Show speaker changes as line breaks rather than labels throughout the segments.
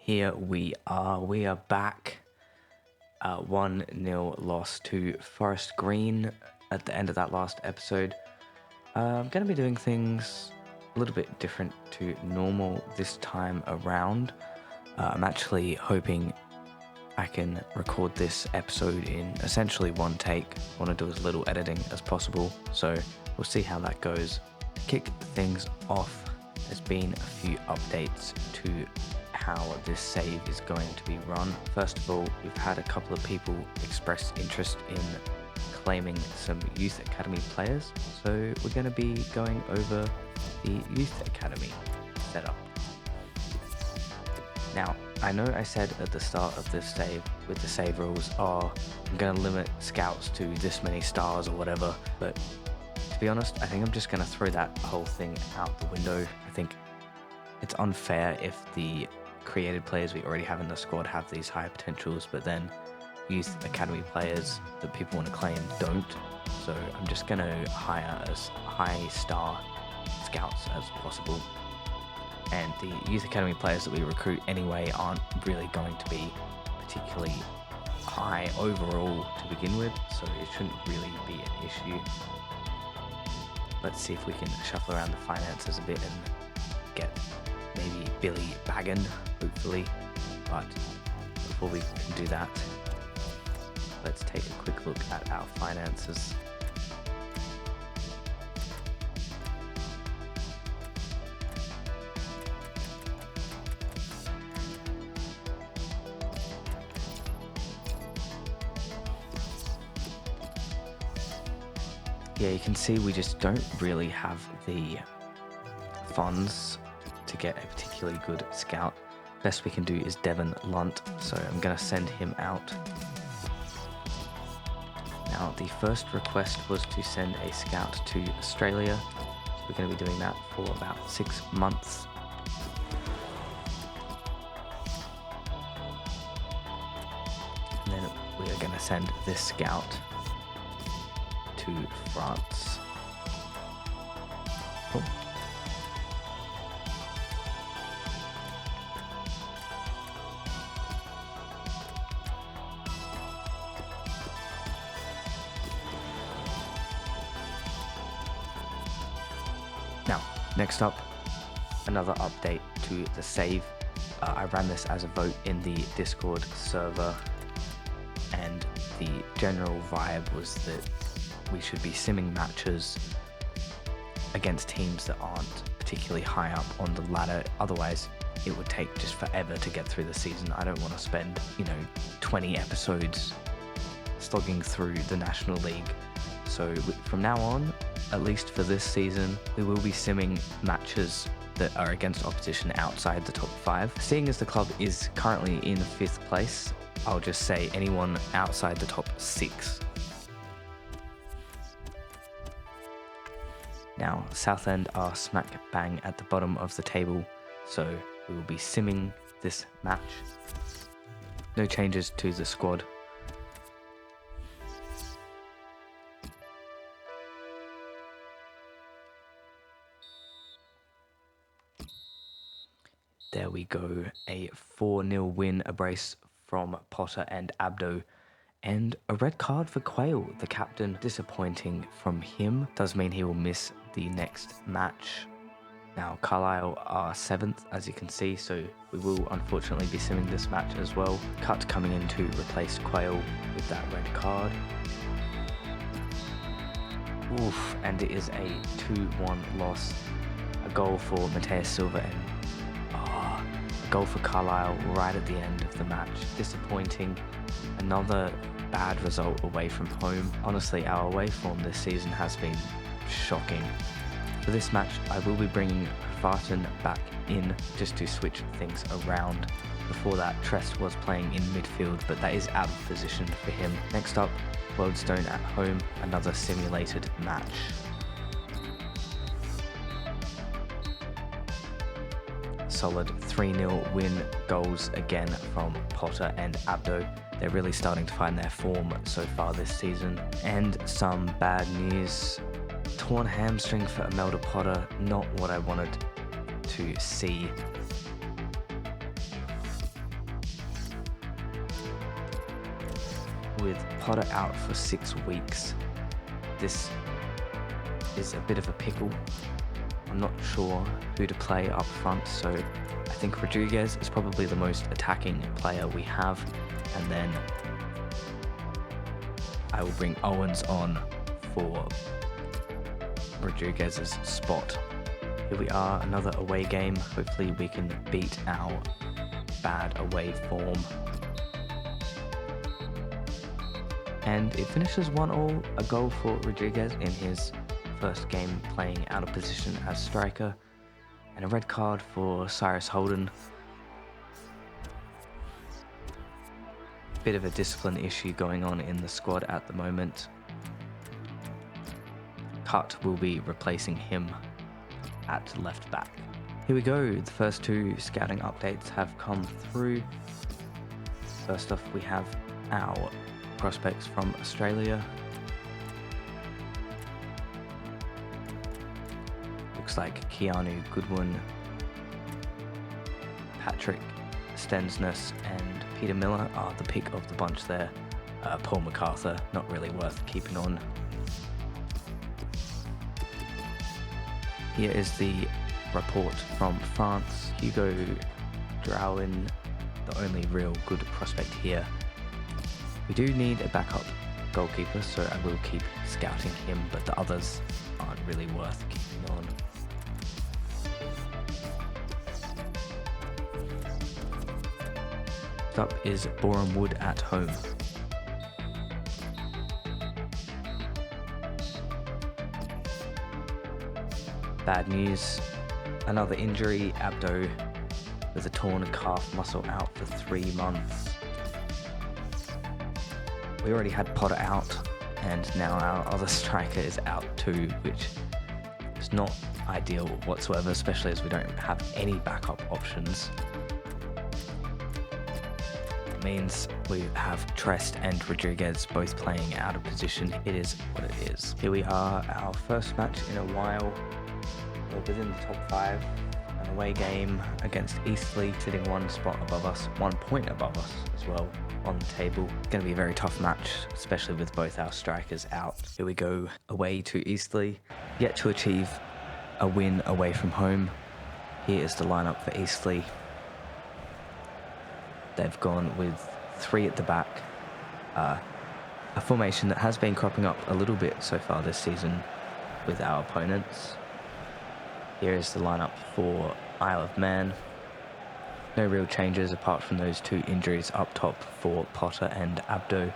Here we are. We are back. 1-0 loss to Forest Green at the end of that last episode. I'm going to be doing things a little bit different to normal this time around. I'm actually hoping I can record this episode in essentially one take. I want to do as little editing as possible, so we'll see how that goes. To kick things off, there's been a few updates to how this save is going to be run. First of all, we've had a couple of people express interest in claiming some youth academy players, so we're going to be going over the youth academy setup. Now, I know I said at the start of this save with the save rules, I'm going to limit scouts to this many stars or whatever, but to be honest, I think I'm just going to throw that whole thing out the window. I think it's unfair if the created players we already have in the squad have these higher potentials, but then youth academy players that people want to claim don't. So I'm just going to hire as high star scouts as possible. And the youth academy players that we recruit anyway aren't really going to be particularly high overall to begin with, so it shouldn't really be an issue. Let's see if we can shuffle around the finances a bit and get maybe Billy Baggin, hopefully. But before we can do that, let's take a quick look at our finances. Yeah, you can see we just don't really have the funds to get a particularly good scout. Best we can do is Devon Lunt, so I'm going to send him out. Now, the first request was to send a scout to Australia, so we're going to be doing that for about 6 months. And then we are going to send this scout to France. Oh. Now, next up, another update to the save. I ran this as a vote in the Discord server, and the general vibe was that we should be simming matches against teams that aren't particularly high up on the ladder. Otherwise, it would take just forever to get through the season. I don't want to spend, 20 episodes slogging through the National League. So from now on, at least for this season, we will be simming matches that are against opposition outside the top 5. Seeing as the club is currently in 5th place, I'll just say anyone outside the top 6. Now, Southend are smack bang at the bottom of the table, so we will be simming this match. No changes to the squad. There we go, a 4-0 win, a brace from Potter and Abdo. And a red card for Quayle, the captain. Disappointing from him. Does mean he will miss the next match. Now, Carlisle are 7th, as you can see, so we will unfortunately be simming this match as well. Cut coming in to replace Quayle with that red card. Oof, and it is a 2-1 loss. A goal for Mateus Silva and a goal for Carlisle right at the end of the match. Disappointing. Another bad result away from home. Honestly, our away form this season has been shocking. For this match, I will be bringing Farton back in just to switch things around. Before that, Trest was playing in midfield, but that is out of position for him. Next up, Wealdstone at home, another simulated match. Solid 3-0 win, goals again from Potter and Abdo. They're really starting to find their form so far this season. And some bad news. Torn hamstring for Imelda Potter, not what I wanted to see. with Potter out for 6 weeks, this is a bit of a pickle. I'm not sure who to play up front, so I think Rodriguez is probably the most attacking player we have, and then I will bring Owens on for Rodriguez's spot. Here we are, another away game. Hopefully we can beat our bad away form. And it finishes 1-1, a goal for Rodriguez in his first game playing out of position as striker, and a red card for Cyrus Holden. Bit of a discipline issue going on in the squad at the moment. Cut will be replacing him at left back. Here we go, the first 2 scouting updates have come through. First off, we have our prospects from Australia. Looks like Keanu Goodwin, Patrick Stensness and Peter Miller are the pick of the bunch there. Paul MacArthur, not really worth keeping on. Here is the report from France. Hugo Drouin, the only real good prospect here. We do need a backup goalkeeper, so I will keep scouting him, but the others aren't really worth keeping on. Next up is Boreham Wood at home. Bad news, another injury, Abdo with a torn calf muscle out for 3 months. We already had Potter out, and now our other striker is out too, which is not ideal whatsoever, especially as we don't have any backup options. It means we have Trest and Rodriguez both playing out of position. It is what it is. Here we are, our first match in a while. We're within the top 5. An away game against Eastleigh, sitting 1 spot above us, 1 point above us as well on the table. It's going to be a very tough match, especially with both our strikers out. Here we go, away to Eastleigh, yet to achieve a win away from home. Here is the lineup for Eastleigh. They've gone with 3 at the back, a formation that has been cropping up a little bit so far this season with our opponents. Here is the lineup for Isle of Man. No real changes apart from those 2 injuries up top for Potter and Abdo.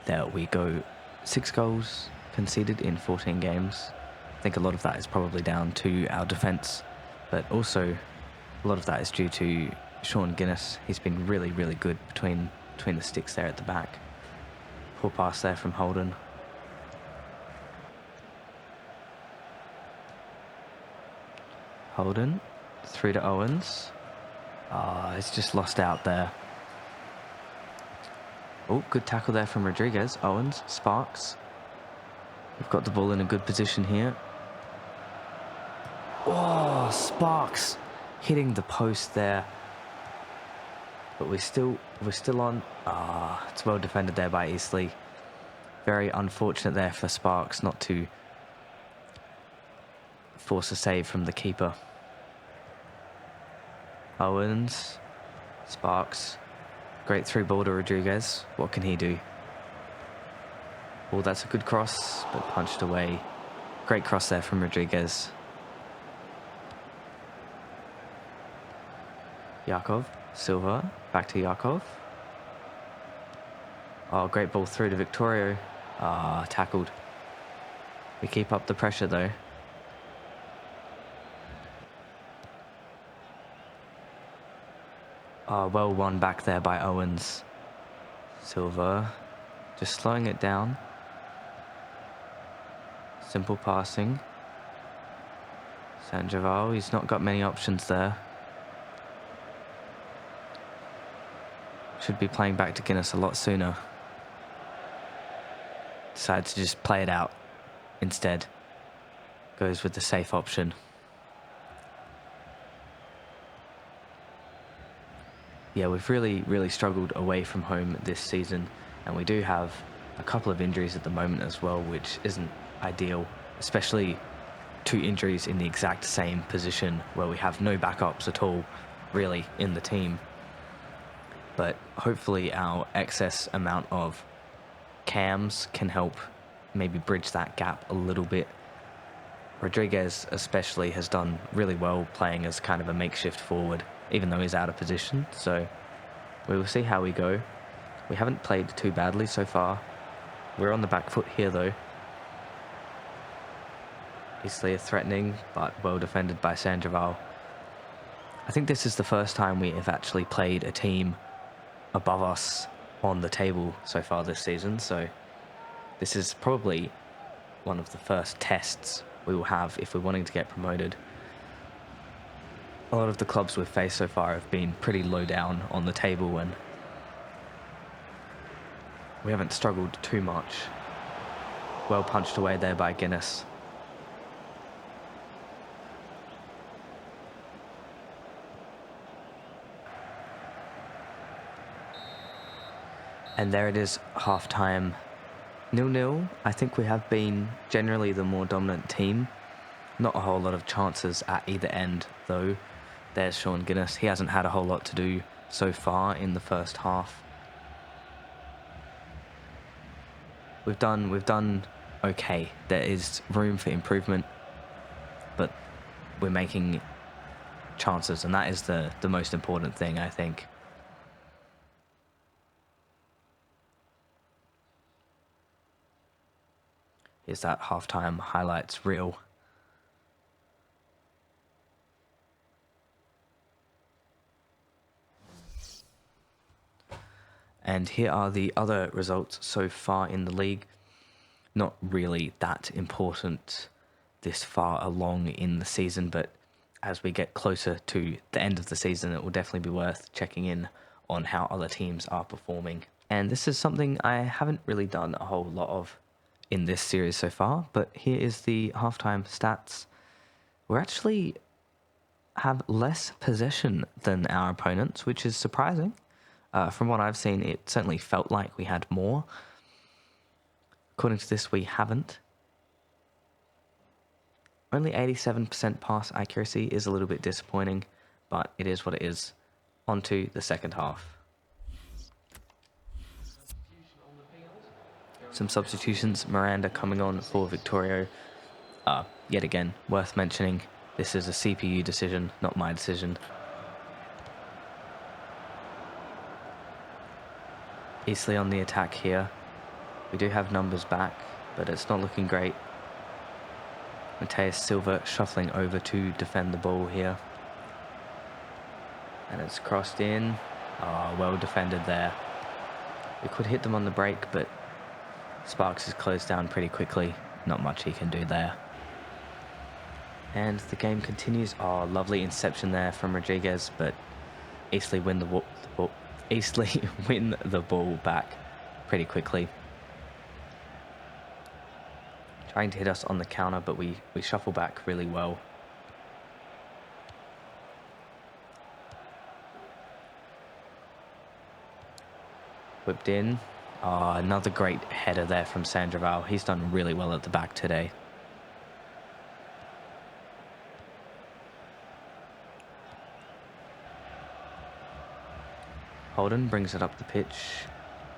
There we go. 6 goals conceded in 14 games. I think a lot of that is probably down to our defence, but also a lot of that is due to Sean Guinness. He's been really, really good between the sticks there at the back. Poor pass there from Holden. Holden, through to Owens. It's just lost out there. Oh, good tackle there from Rodriguez. Owens, Sparks. We've got the ball in a good position here. Oh, Sparks hitting the post there. But we're still on. It's well defended there by Eastleigh. Very unfortunate there for Sparks not to force a save from the keeper. Owens, Sparks, great through ball to Rodriguez. What can he do? Oh, that's a good cross, but punched away. Great cross there from Rodriguez. Yakov, Silva, back to Yakov. Oh, great ball through to Victorio. Tackled. We keep up the pressure though. Well won back there by Owens. Silva just slowing it down. Simple passing. Sandoval, he's not got many options there. Should be playing back to Guinness a lot sooner. Decides to just play it out instead. Goes with the safe option. yeah, we've really struggled away from home this season, and we do have a couple of injuries at the moment as well, which isn't ideal, especially 2 injuries in the exact same position where we have no backups at all, really, in the team. But hopefully our excess amount of cams can help maybe bridge that gap a little bit. Rodriguez especially has done really well playing as kind of a makeshift forward, even though he's out of position, so we will see how we go. We haven't played too badly so far. We're on the back foot here though. Eastleigh threatening, but well defended by Sandoval. I think this is the first time we have actually played a team above us on the table so far this season, so this is probably one of the first tests we will have if we're wanting to get promoted. A lot of the clubs we've faced so far have been pretty low down on the table, and we haven't struggled too much. Well punched away there by Guinness. And there it is, half-time, 0-0. I think we have been generally the more dominant team. Not a whole lot of chances at either end, though. There's Sean Guinness. He hasn't had a whole lot to do so far in the first half. We've done okay. There is room for improvement, but we're making chances, and that is the most important thing, I think. Here's that halftime highlights reel. And here are the other results so far in the league. Not really that important this far along in the season, but as we get closer to the end of the season, it will definitely be worth checking in on how other teams are performing. And this is something I haven't really done a whole lot of in this series so far, but here is the halftime stats. We actually have less possession than our opponents, which is surprising. From what I've seen, it certainly felt like we had more. According to this, we haven't. Only 87% pass accuracy is a little bit disappointing, but it is what it is. On to the second half. Some substitutions. Miranda coming on for Victorio. Yet again, worth mentioning, this is a CPU decision, not my decision. Eastleigh on the attack here. We do have numbers back, but it's not looking great. Mateus Silva shuffling over to defend the ball here. And it's crossed in. Well defended there. We could hit them on the break, but Sparks is closed down pretty quickly. Not much he can do there. And the game continues. Lovely interception there from Rodriguez, but Eastleigh win the ball back pretty quickly. Trying to hit us on the counter, but we shuffle back really well. Whipped in. Another great header there from Sandoval. He's done really well at the back today. Holden brings it up the pitch.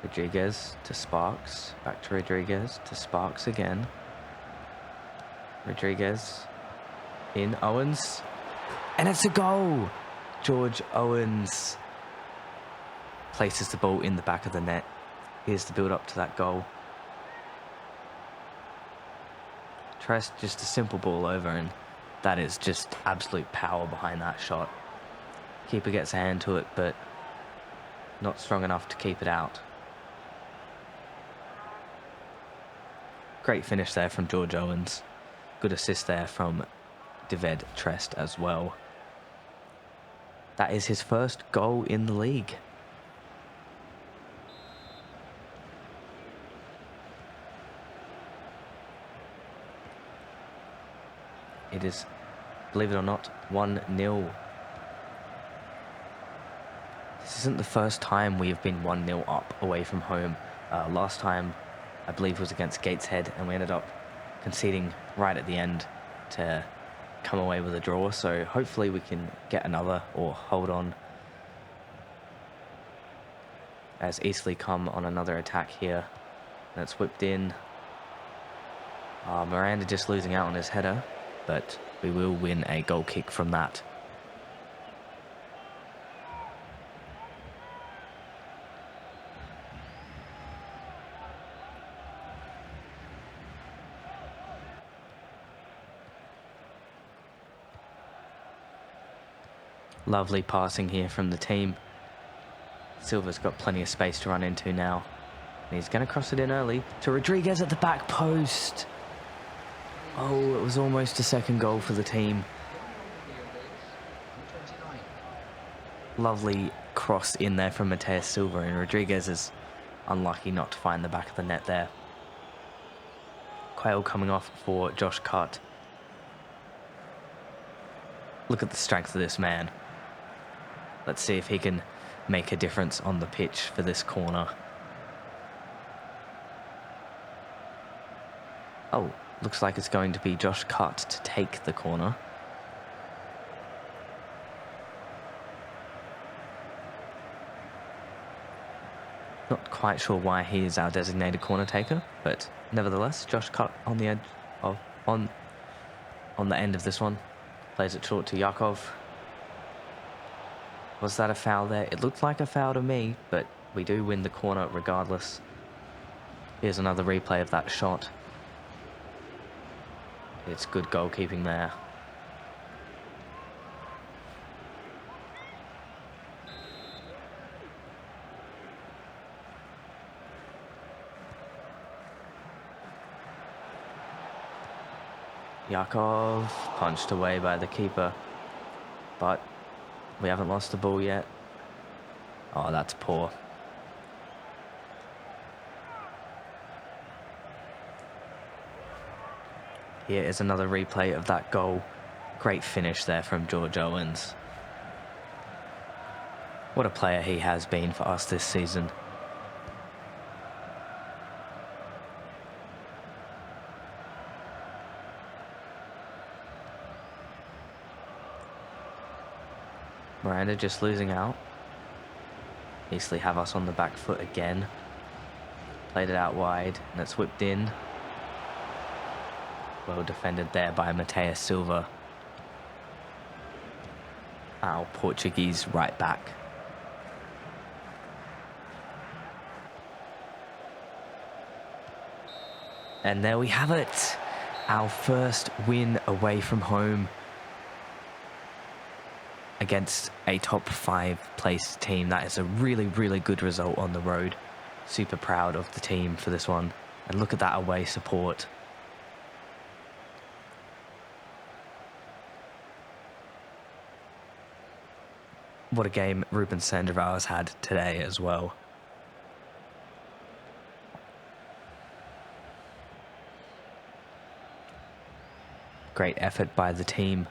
Rodriguez to Sparks. Back to Rodriguez to Sparks again. Rodriguez in Owens. And it's a goal! George Owens places the ball in the back of the net. Here's the build up to that goal. Trest, just a simple ball over, and that is just absolute power behind that shot. Keeper gets a hand to it, but not strong enough to keep it out. Great finish there from George Owens. Good assist there from David Trest as well. That is his first goal in the league. It is, believe it or not, 1-0. This isn't the first time we have been 1-0 up away from home. Last time, I believe, was against Gateshead, and we ended up conceding right at the end to come away with a draw. So hopefully we can get another or hold on, as Eastleigh come on another attack here. And it's whipped in. Miranda just losing out on his header, but we will win a goal kick from that. Lovely passing here from the team. Silva's got plenty of space to run into now. And he's going to cross it in early to Rodriguez at the back post. Oh, it was almost a second goal for the team. Lovely cross in there from Mateus Silva, and Rodriguez is unlucky not to find the back of the net there. Karl coming off for Josh Cutt. Look at the strength of this man. Let's see if he can make a difference on the pitch for this corner. Oh, looks like it's going to be Josh Cutt to take the corner. Not quite sure why he is our designated corner taker, but nevertheless, Josh Cutt on the edge of on the end of this one. Plays it short to Yakov. Was that a foul there? It looked like a foul to me, but we do win the corner regardless. Here's another replay of that shot. It's good goalkeeping there. Yakov punched away by the keeper, but we haven't lost the ball yet. Oh, that's poor. Here is another replay of that goal. Great finish there from George Owens. What a player he has been for us this season. Miranda just losing out. Eastleigh have us on the back foot again. Played it out wide, and it's whipped in. Well defended there by Mateus Silva, our Portuguese right back. And there we have it. Our first win away from home against a top 5 placed team. That is a really, really good result on the road. Super proud of the team for this one. And look at that away support. What a game Ruben Sandoval has had today as well. Great effort by the team.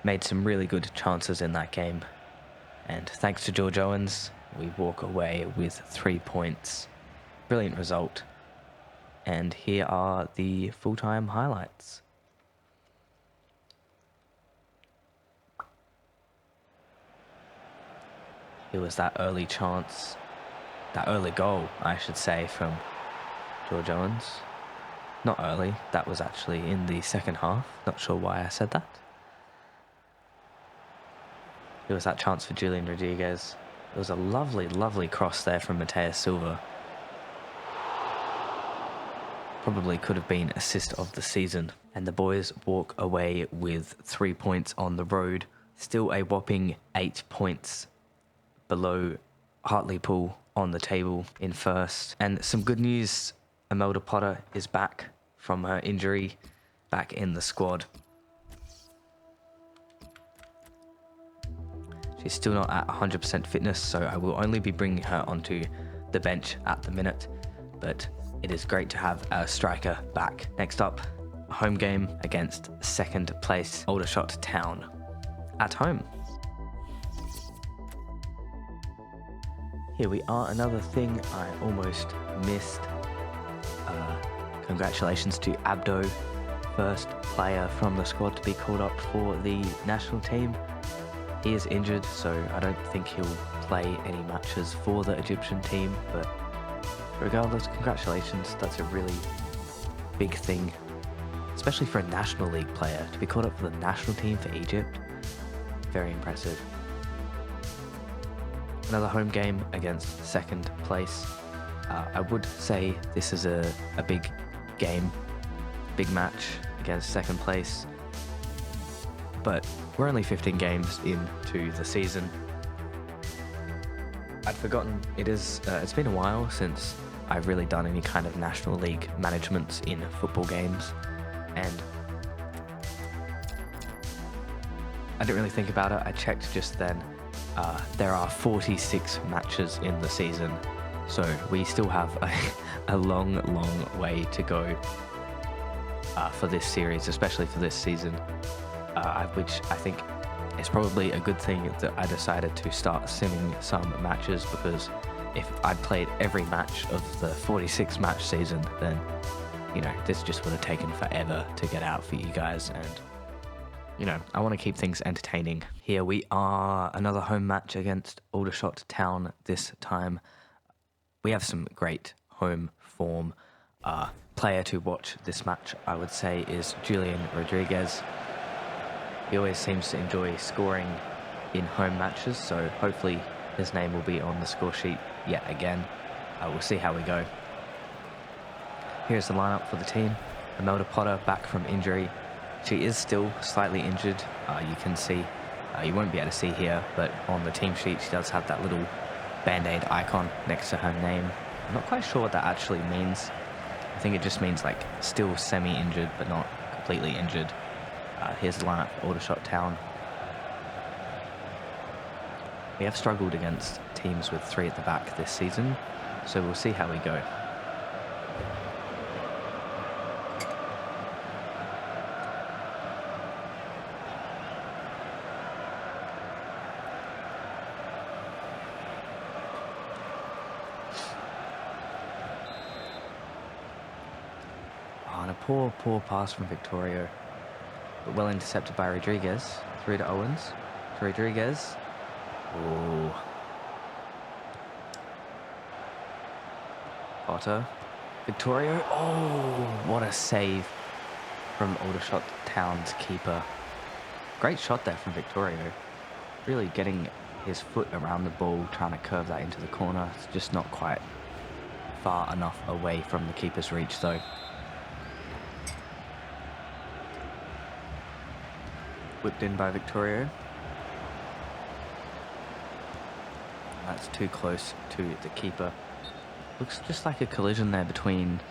Made some really good chances in that game. And thanks to George Owens, we walk away with 3 points. Brilliant result. And here are the full-time highlights. It was that early chance, that early goal, I should say, from George Owens. Not early, that was actually in the second half. Not sure why I said that. It was that chance for Julian Rodriguez. It was a lovely, lovely cross there from Mateus Silva. Probably could have been assist of the season. And the boys walk away with 3 points on the road. Still a whopping 8 points below Hartlepool on the table in first. And some good news, Imelda Potter is back from her injury, back in the squad. She's still not at 100% fitness, so I will only be bringing her onto the bench at the minute, but it is great to have a striker back. Next up, a home game against second place Aldershot Town at home. Here we are, another thing I almost missed. Congratulations to Abdo, first player from the squad to be called up for the national team. He is injured, so I don't think he'll play any matches for the Egyptian team, but regardless, congratulations. That's a really big thing, especially for a National League player to be called up for the national team for Egypt. Very impressive. Another home game against second place. I would say this is a big game, big match against second place, but we're only 15 games into the season. I'd forgotten it's been a while since I've really done any kind of National League managements in football games, and I didn't really think about it. I checked just then. There are 46 matches in the season, so we still have a long way to go for this series, especially for this season, which I think is probably a good thing that I decided to start simming some matches, because if I'd played every match of the 46 match season, then, you know, this just would have taken forever to get out for you guys, and you know, I want to keep things entertaining. Here we are, another home match against Aldershot Town this time. We have some great home form. Player to watch this match, I would say, is Julian Rodriguez. He always seems to enjoy scoring in home matches, so hopefully his name will be on the score sheet yet again. We'll see how we go. Here's the lineup for the team. Imelda Potter back from injury. She is still slightly injured. You can see, you won't be able to see here, but on the team sheet she does have that little band-aid icon next to her name. I'm not quite sure what that actually means. I think it just means like still semi-injured but not completely injured. Here's the lineup for Aldershot Town. We have struggled against teams with three at the back this season, so we'll see how we go. And a poor pass from Victorio, but well intercepted by Rodriguez. Through to Owens. To Rodriguez. Oh. Potter. Victorio. Oh, what a save from Aldershot Town's keeper. Great shot there from Victorio. Really getting his foot around the ball, trying to curve that into the corner. It's just not quite far enough away from the keeper's reach though. Whipped in by Victorio. That's too close to the keeper. Looks just like a collision there between,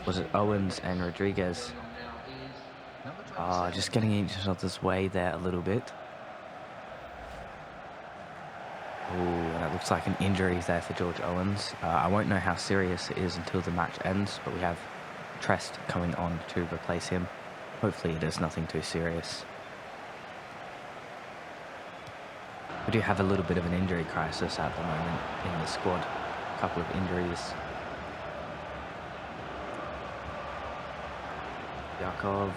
was it Owens and Rodriguez? Just getting each other's way there a little bit. Ooh, and it looks like an injury there for George Owens. I won't know how serious it is until the match ends, but we have Trest coming on to replace him. Hopefully it is nothing too serious. We do have a little bit of an injury crisis at the moment in the squad. A couple of injuries. Yakov,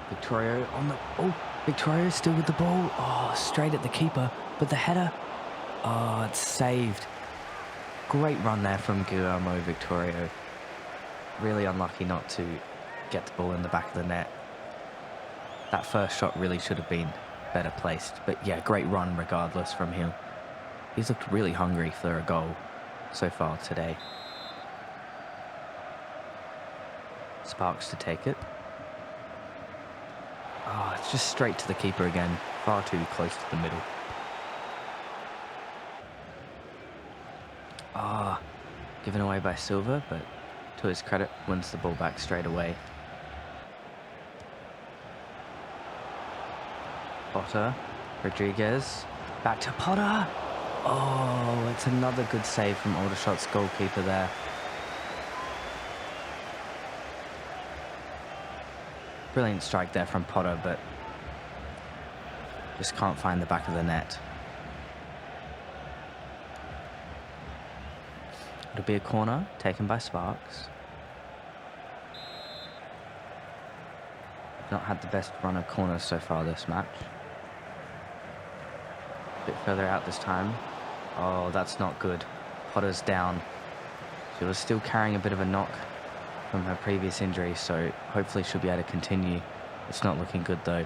Victorio on the... Oh, Victorio still with the ball. Oh, straight at the keeper. But the header... Oh, it's saved. Great run there from Guillermo Victorio. Really unlucky not to get the ball in the back of the net. That first shot really should have been better placed, but yeah, great run regardless from him. He's looked really hungry for a goal so far today. Sparks to take it. Oh, it's just straight to the keeper again, far too close to the middle. Given away by Silva, but to his credit, wins the ball back straight away. Potter, Rodriguez, back to Potter. Oh, it's another good save from Aldershot's goalkeeper there. Brilliant strike there from Potter, but just can't find the back of the net. It'll be a corner taken by Sparks. Not had the best run of corners so far this match. A bit further out this time. Oh, that's not good. Potter's down. She was still carrying a bit of a knock from her previous injury, so hopefully she'll be able to continue. It's not looking good though.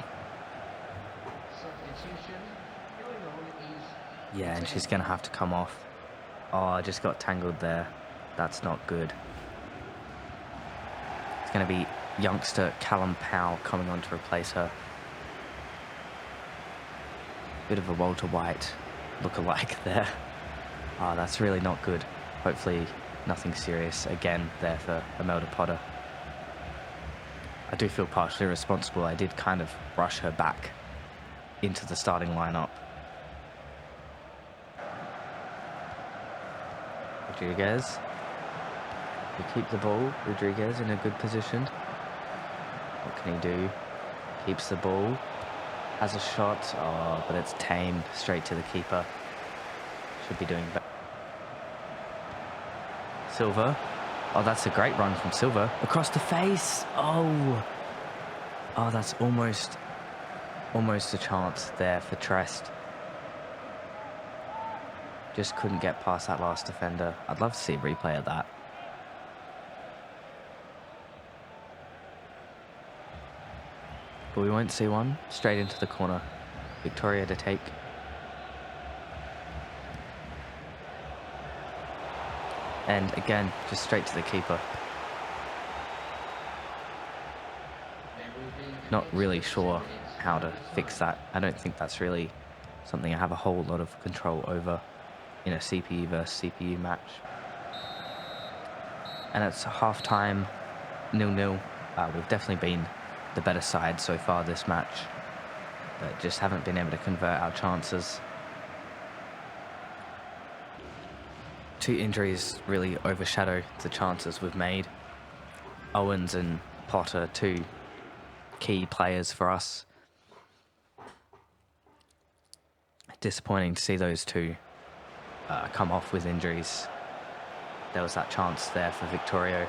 Yeah, and she's going to have to come off. Oh, I just got tangled there. That's not good. It's going to be youngster Callum Powell coming on to replace her. Bit of a Walter White look-alike there. Oh, that's really not good. Hopefully nothing serious again there for Imelda Potter. I do feel partially responsible. I did kind of rush her back into the starting lineup. Rodriguez. We keep the ball. Rodriguez in a good position. What can he do? Keeps the ball. Has a shot. Oh, but it's tame. Straight to the keeper. Should be doing better. Silva. Oh, that's a great run from Silva. Across the face. Oh. Oh, that's almost a chance there for Trest. Just couldn't get past that last defender. I'd love to see a replay of that. But we won't see one. Straight into the corner. Victoria to take. And again, just straight to the keeper. Not really sure how to fix that. I don't think that's really something I have a whole lot of control over in a CPU versus CPU match. And it's half-time, 0-0. We've definitely been the better side so far this match, but just haven't been able to convert our chances. Two injuries really overshadow the chances we've made. Owens and Potter, two key players for us. Disappointing to see those two come off with injuries. There was that chance there for Victorio.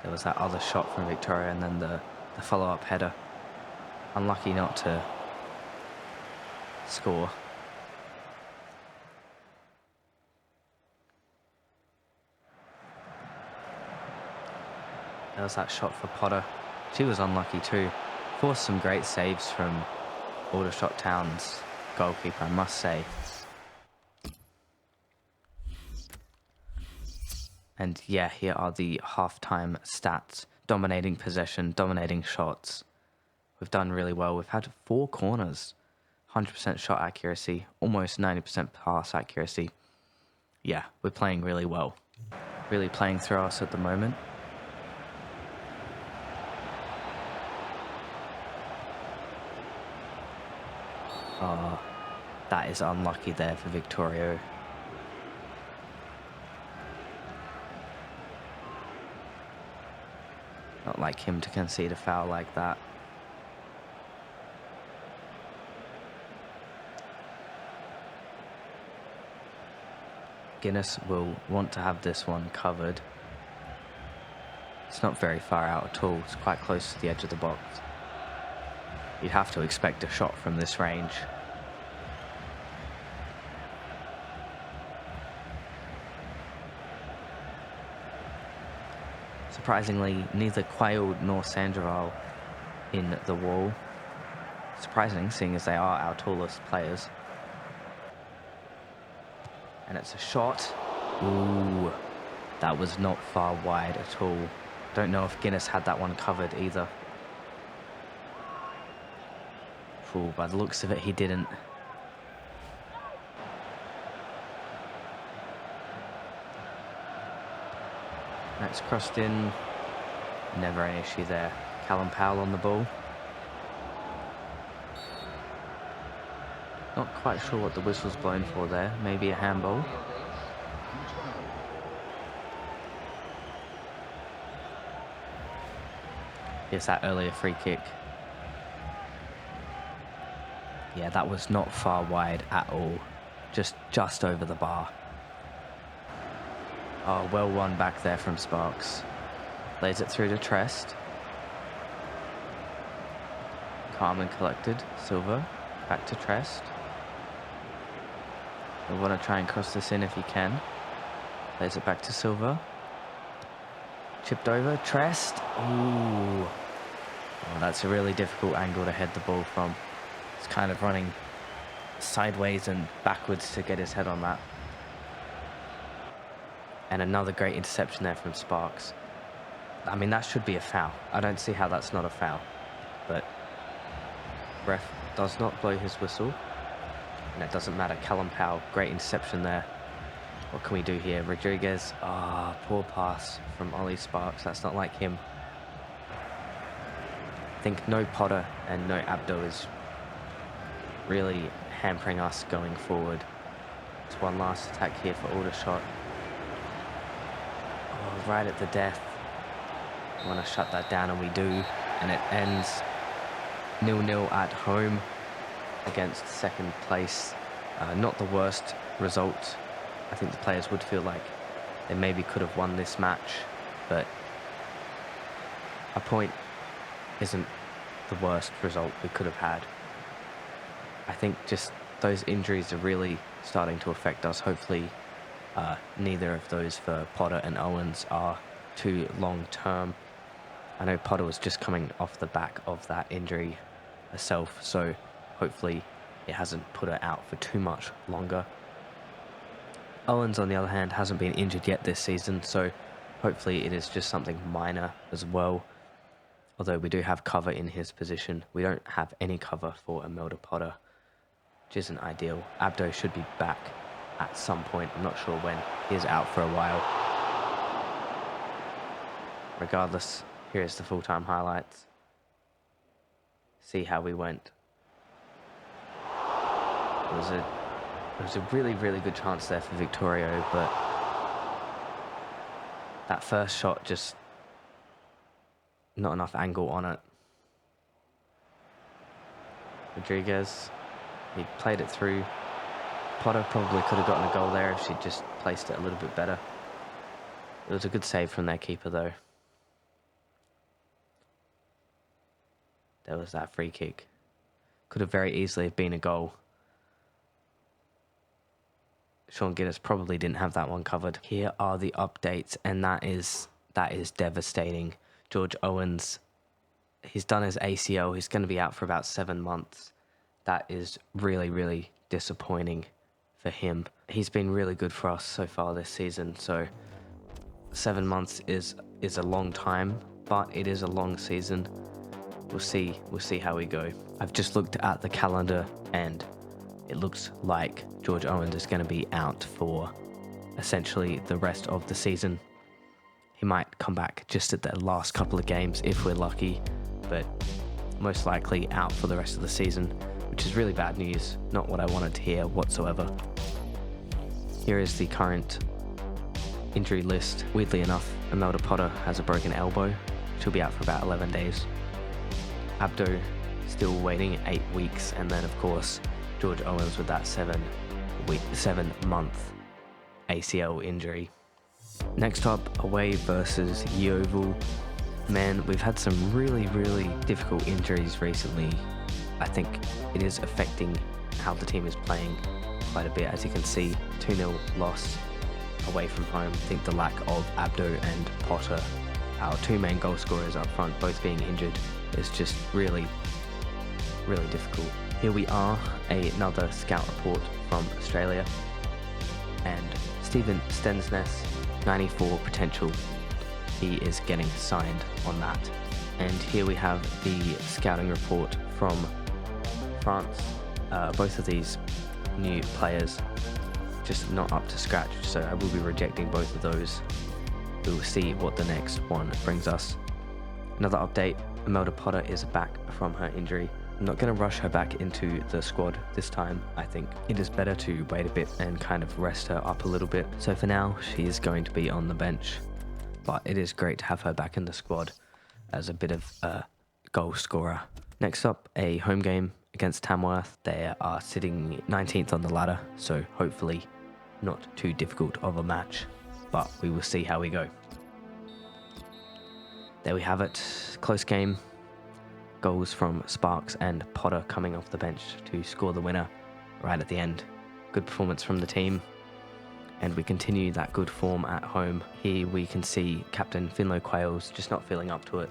There was that other shot from Victoria and then the follow-up header. Unlucky not to score. There was that shot for Potter. She was unlucky too. Forced some great saves from Aldershot Town's goalkeeper, I must say. And yeah, here are the half-time stats. Dominating possession, dominating shots. We've done really well. We've had 4 corners. 100% shot accuracy, almost 90% pass accuracy. Yeah, we're playing really well. Really playing through us at the moment. That is unlucky there for Victorio. Not like him to concede a foul like that. Guinness will want to have this one covered. It's not very far out at all. It's quite close to the edge of the box. You'd have to expect a shot from this range. Surprisingly, neither Quayle nor Sandoval in the wall. Surprising, seeing as they are our tallest players. And it's a shot. Ooh, that was not far wide at all. Don't know if Guinness had that one covered either. Ooh, by the looks of it, he didn't. That's crossed in. Never an issue there. Callum Powell on the ball. Not quite sure what the whistle's blown for there. Maybe a handball. Yes, that earlier free kick. Yeah, that was not far wide at all. Just over the bar. Oh, well won back there from Sparks. Lays it through to Trest. Calm and collected. Silva. Back to Trest. We want to try and cross this in if he can. Lays it back to Silva. Chipped over. Trest. Ooh. Oh, that's a really difficult angle to head the ball from. It's kind of running sideways and backwards to get his head on that. And another great interception there from Sparks. I mean, that should be a foul. I don't see how that's not a foul. But ref does not blow his whistle. And it doesn't matter. Callum Powell, great interception there. What can we do here? Rodriguez. Ah, poor pass from Ollie Sparks. That's not like him. I think no Potter and no Abdo is really hampering us going forward. It's one last attack here for Aldershot. Oh, right at the death. I want to shut that down, and we do. And it ends 0-0 at home against second place. Not the worst result. I think the players would feel like they maybe could have won this match, but a point isn't the worst result we could have had. I think just those injuries are really starting to affect us. Hopefully neither of those for Potter and Owens are too long term. I know Potter was just coming off the back of that injury herself, so hopefully it hasn't put her out for too much longer. Owens, on the other hand, hasn't been injured yet this season, so hopefully it is just something minor as well. Although we do have cover in his position, we don't have any cover for Imelda Potter, which isn't ideal. Abdo should be back at some point. I'm not sure when. He is out for a while. Regardless, here is the full-time highlights. See how we went. There was a really, really good chance there for Victorio, but that first shot, just not enough angle on it. Rodriguez, he played it through. Potter probably could have gotten a goal there if she'd just placed it a little bit better. It was a good save from their keeper, though. There was that free kick. Could have very easily have been a goal. Sean Gidders probably didn't have that one covered. Here are the updates, and that is devastating. George Owens, he's done his ACL. He's going to be out for about 7 months. That is really, really disappointing for him. He's been really good for us so far this season, so 7 months is a long time, but it is a long season. We'll see how we go. I've just looked at the calendar, and it looks like George Owens is going to be out for essentially the rest of the season. He might come back just at the last couple of games if we're lucky, but most likely out for the rest of the season, which is really bad news. Not what I wanted to hear whatsoever. Here is the current injury list. Weirdly enough, Imelda Potter has a broken elbow. She'll be out for about 11 days. Abdo still waiting 8 weeks, and then of course George Owens with that 7-month ACL injury. Next up, away versus Yeovil. Man, we've had some really, really difficult injuries recently. I think it is affecting how the team is playing quite a bit. As you can see, 2-0 loss away from home. I think the lack of Abdo and Potter, our two main goal scorers up front, both being injured, is just really, really difficult. Here we are, another scout report from Australia. And Stephen Stensness, 94 potential. He is getting signed on that. And here we have the scouting report from France. Both of these new players just not up to scratch, so I will be rejecting both of those. We will see what the next one brings us. Another update, Imelda Potter is back from her injury. I'm not going to rush her back into the squad this time. I think it is better to wait a bit and kind of rest her up a little bit. So for now, she is going to be on the bench, but it is great to have her back in the squad as a bit of a goal scorer. Next up, a home game against Tamworth. They are sitting 19th on the ladder, so hopefully not too difficult of a match, but we will see how we go. There we have it, close game. Goals from Sparks and Potter coming off the bench to score the winner right at the end. Good performance from the team, and we continue that good form at home. Here we can see Captain Finlow Quails just not feeling up to it,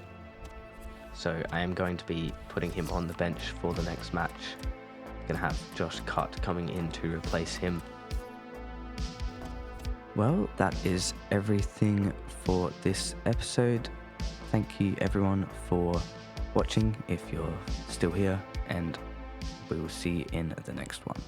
so I am going to be putting him on the bench for the next match. Gonna have Josh Cutt coming in to replace him. Well, that is everything for this episode. Thank you everyone for watching if you're still here, and we will see you in the next one.